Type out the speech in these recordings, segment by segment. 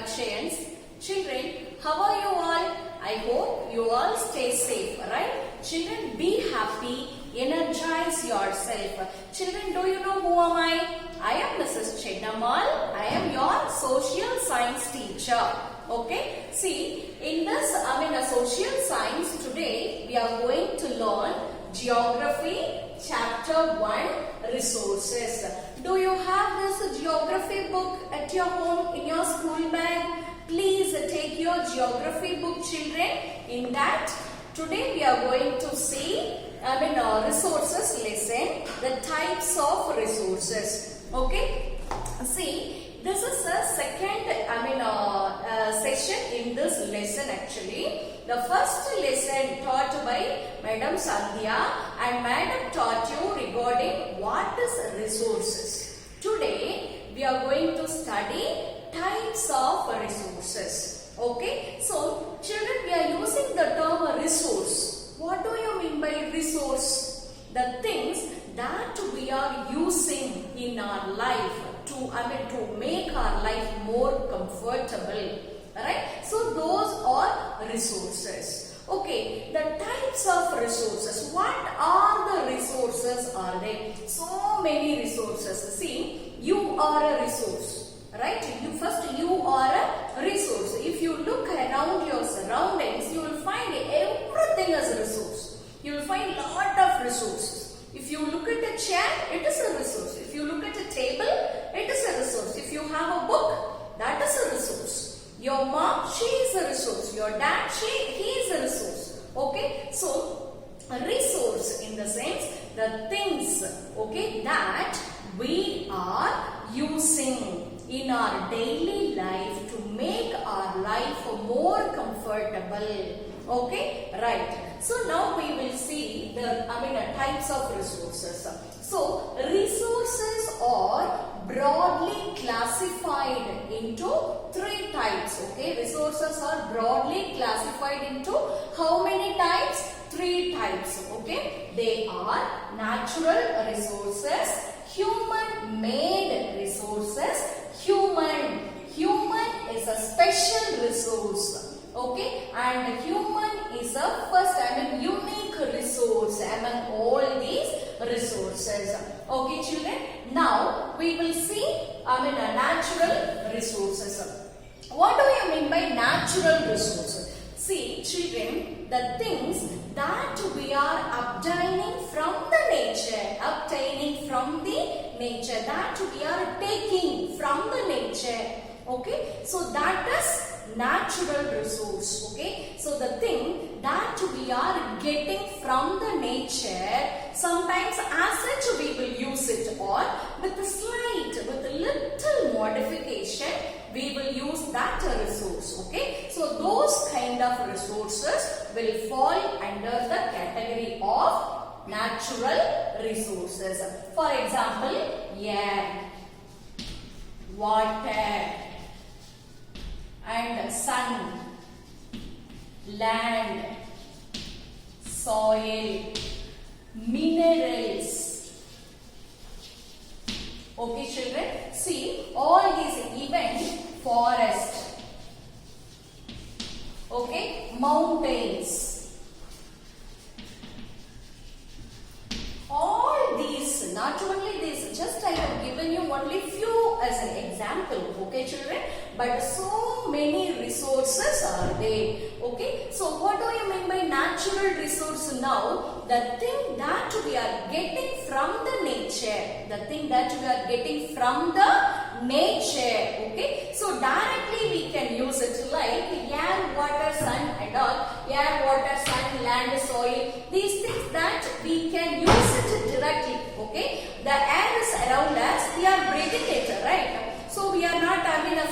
Akshayans. Children, how are you all? I hope you all stay safe, right? Children, be happy, energize yourself. Children, do you know who am I? I am Mrs. Chennamal. I am your social science teacher. Okay, see, in this, social science today, we are going to learn Geography, Chapter 1, Resources. Do you have this geography book at your home, in your school bag? Please take your geography book, children. In that, today we are going to see, resources lesson, the types of resources. Okay, see. This is the second session in this lesson actually. The first lesson taught by Madam Sandhya and Madam taught you regarding what is resources. Today we are going to study types of resources. Okay, so children, we are using the term resource. What do you mean by resource? The things that we are using in our life to make our life more comfortable, right? So those are resources. Okay, the types of resources. What are the resources are there? So many resources. See, you are a resource, right? You are a resource. If you look around your surroundings, you will find everything as a resource. You will find a lot of resources. If you look at a chair, it is a resource. If you look at a table, it is a resource. If you have a book, that is a resource. Your mom, she is a resource. Your dad, he is a resource. Okay, so a resource in the sense, the things, okay, that we are using in our daily life to make our life more comfortable. Okay, right. So now we will see the types of resources. So resources are broadly classified into three types. Okay, resources are broadly classified into how many types? Three types. Okay, they are natural resources, human made resources, human is a special resource. Okay, and human is a unique resource among all these resources. Okay, children. Now we will see natural resources. What do you mean by natural resources? See, children, the things that we are obtaining from the nature, that we are taking from the nature. Okay, so that is natural resource. Okay, so the thing that we are getting from the nature, sometimes as such we will use it, or with a little modification we will use that resource. Okay, so those kind of resources will fall under the category of natural resources. For example, air, water, and sun, land, soil, minerals. Okay, children, see all these events, forest, okay, mountains, all these, not only this, just I have given you only few as an example. Okay, children, but so many resources are there. Okay, so what do you mean by natural resource now? The thing that we are getting from the nature, okay, so directly we can use it like air, water, sun and all. Air, water, sun, land, soil, these things that we can use it directly. Okay, the air is around us, we are breathing it, right? So we are not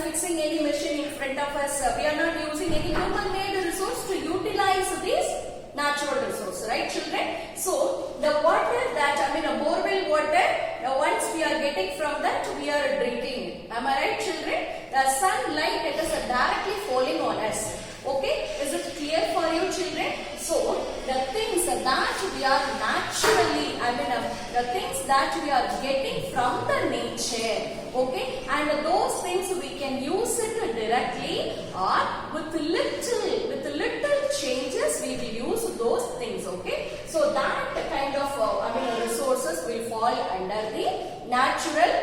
fixing any machine in front of us. We are not using any human-made resource to utilize this natural resource, right, children? So the water that borewell water, once we are getting from that, we are drinking it. Am I right, children? The sunlight, it is directly falling on us. Okay, is it clear for you, children? So the things that we are naturally the things that we are getting from the nature. Okay, and those things we can use it directly or with little changes we will use those things. Okay, so that kind of resources will fall under the natural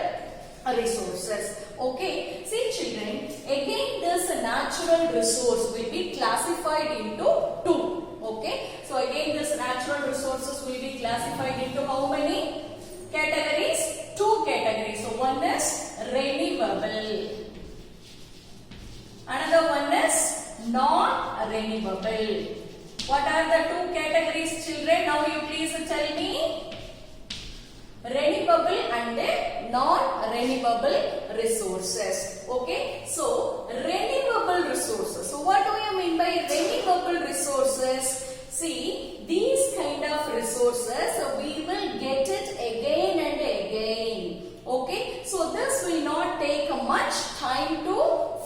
resources. Okay, see children, again this natural resource will be classified into two. Okay, so again this natural resources will be classified into how many categories? Two categories. So one is renewable, another one is non-renewable. What are the two categories, children? Now you please tell me. Renewable and non-renewable resources. Okay, so renewable resources. So what do you mean by renewable resources? See, these kind of resources we will get it again and again. Okay, so this will not take much time to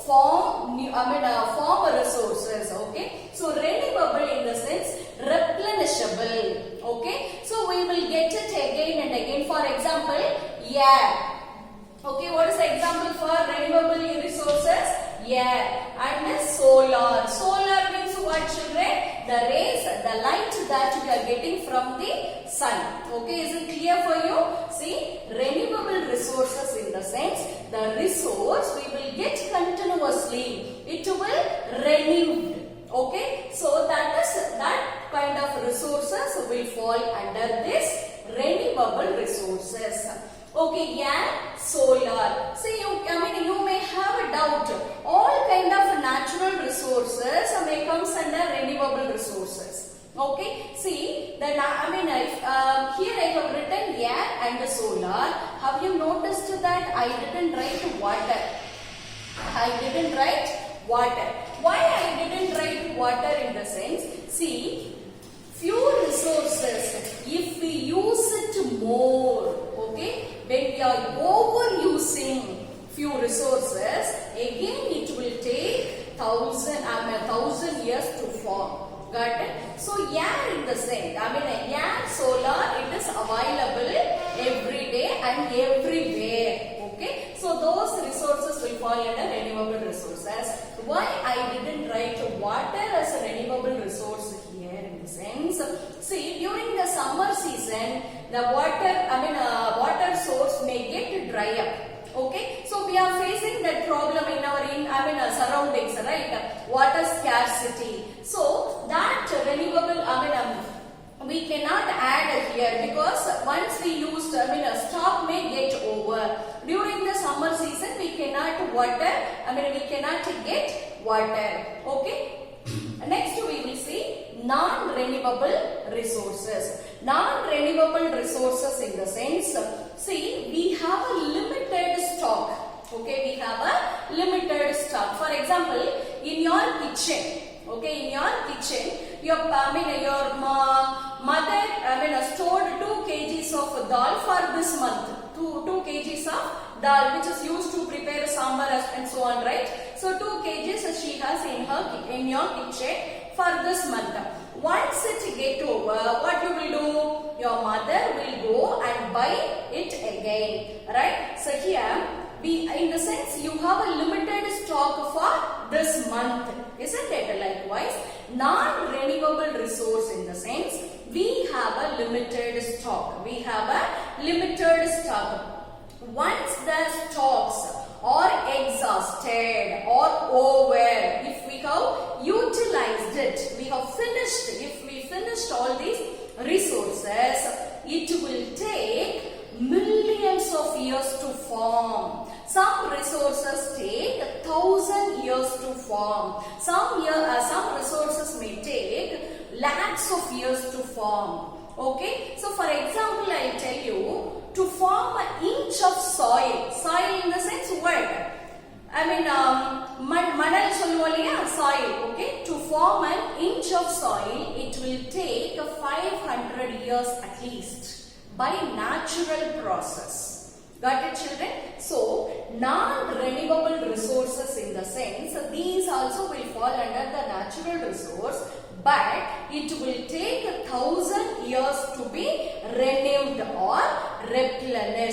form new, form resources. Okay, so renewable in the sense replenishable. Okay, so we will get it again and again. For example, air. Okay, what is the example for renewable resources? Air. And solar. Solar means what, children? The rays, the light that we are getting from the sun. Okay, is it clear for you? See, renewable resources in the sense the resource we will get continuously. It will renew. Okay, so that kind of resources will fall under this renewable resources. Okay, air, solar. See, you may have a doubt. All kind of natural resources may comes under renewable resources. Okay, see that here I have written air and solar. Have you noticed that I didn't write water? I didn't write water. Why I didn't write water in the sense? See, few resources, if we use it more, okay, when we are overusing few resources, again it will take 1,000 years to form. Got it? So air in the sense, air, solar, it is available every day and everywhere. Okay, so those resources will fall under renewable resources. Why I didn't write water as a renewable resource here in the sense? See, during the summer season, the water source may get dry up. Okay, so we are facing that problem in our surroundings, right? Water scarcity. So that renewable, we cannot add here because once we used, stock may get over. During the summer season, we cannot we cannot get water. Okay. Next we will see non-renewable resources. Non-renewable resources in the sense, see, we have a limited stock. Okay, we have a limited stock. For example, in your kitchen, okay, in your kitchen, your mother stored 2 kgs of dal for this month. 2 kgs of dal, which is used to prepare sambar and so on, right? So 2 kgs she has in your kitchen for this month. Once it get over, what you will do? Your mother will go and buy it again, right? So here, in the sense you have a limited stock for this month, isn't it? Likewise, non-renewable resource in the sense we have a limited stock. We have a limited stock. Once the stocks are exhausted or over, if we have utilized it, we have finished, if we finished all these resources, it will take millions of years to form. Some resources take 1,000 years to form. Some resources may take lakhs of years to form. Okay, so for example, I will tell you, to form an inch of soil, soil in the sense what? Manal solluvalliya, soil. Okay, to form an inch of soil, it will take 500 years at least by natural process. Got it, children? So, non-renewable resources in the sense, these also will fall under the natural resource, but it will take 1,000 years to be renewed.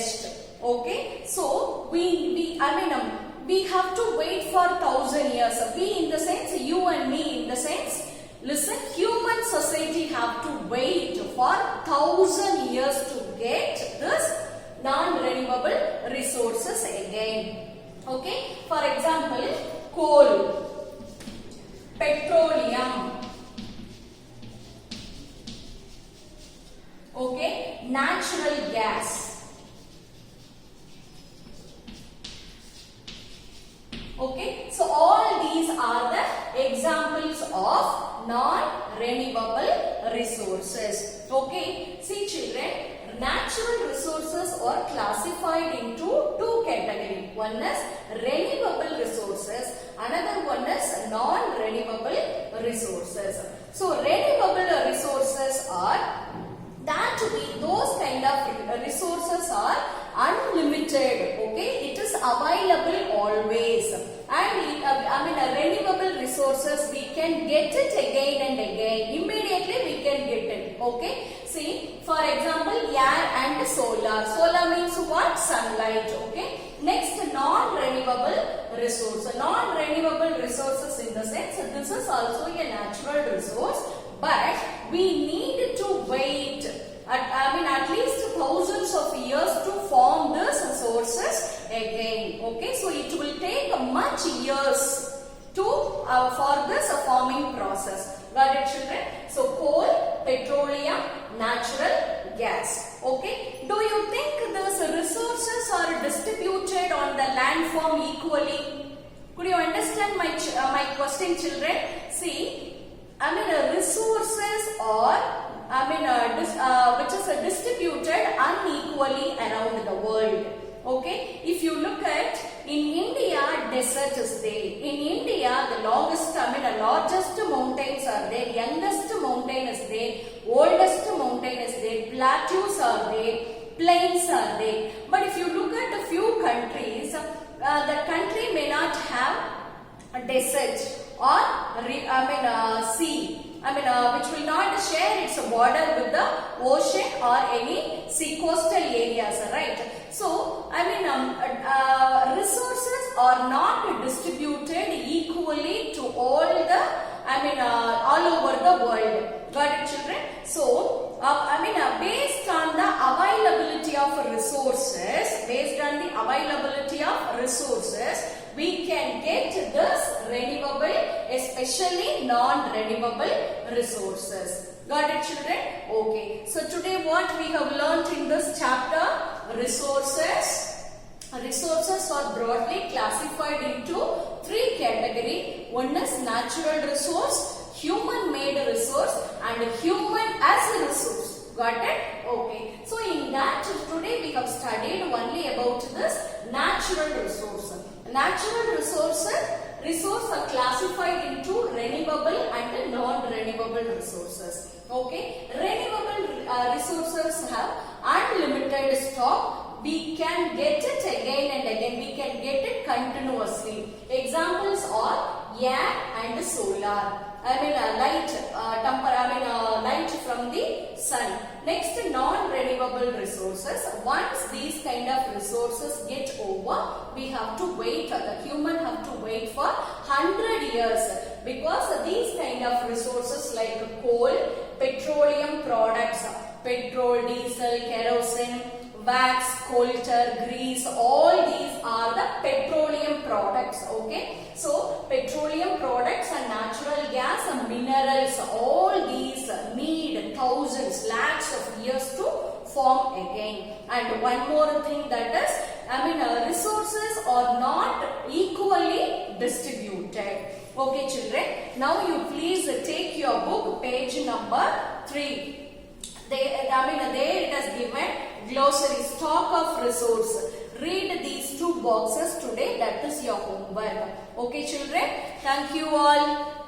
best. Okay, so we have to wait for 1,000 years. We in the sense, you and me in the sense, listen, human society have to wait for 1,000 years to get this non-renewable resources again. Okay, for example, coal, petroleum, okay, natural gas. Okay, so all these are the examples of non-renewable resources. Okay, see children, natural resources are classified into two categories. One is renewable resources, another one is non-renewable resources. So renewable resources are those kind of resources are unlimited. Okay, it is available always, and renewable resources we can get it again and again. Immediately we can get it. Okay, see, for example, air and solar. Solar means what? Sunlight. Okay, next, non-renewable resource. Non-renewable resources in the sense, this is also a natural resource, but we need to wait at least thousands of years to form these sources again. Okay, so it will take much years to for this forming process. Got it, children? So coal, petroleum, natural gas. Okay, do you think these resources are distributed on the landform equally? Could you understand my question, children? See, resources are which is distributed unequally around the world. Okay, if you look at in India, desert is there. In India, the largest mountains are there, youngest mountain is there, oldest mountain is there, plateaus are there, plains are there. But if you look at a few countries, the country may not have a desert or sea. Which will not share its border with the ocean or any sea coastal areas, right? So, resources are not distributed equally to all over the world. Got it, children? So, based on the availability of resources, we can get this renewable, especially non-renewable resources. Got it, children? Okay. So today what we have learnt in this chapter? Resources. Resources are broadly classified into three categories. One is natural resource, human-made resource, and human as a resource. Got it? Okay. So in that today we have studied only about this natural resource. Natural resources are classified into renewable and non-renewable resources. Okay, renewable resources have unlimited stock. We can get it again and again. We can get it continuously. Examples are air and solar. Light from the sun. Next, non-renewable resources. Once these kind of resources get over, we have to wait. The human have to wait for 100 years because these kind of resources like coal, petroleum products, petrol, diesel, kerosene, wax, coal tar, grease, all these are the petroleum products. Okay, so petroleum products and natural gas and minerals, all these need thousands, lakhs of years to form again. And one more thing, that is, resources are not equally distributed. Okay, children, now you please take your book, page number 3. There it has given glossary, stock of resource. Read these two boxes today. That is your homework. Okay, children. Thank you all.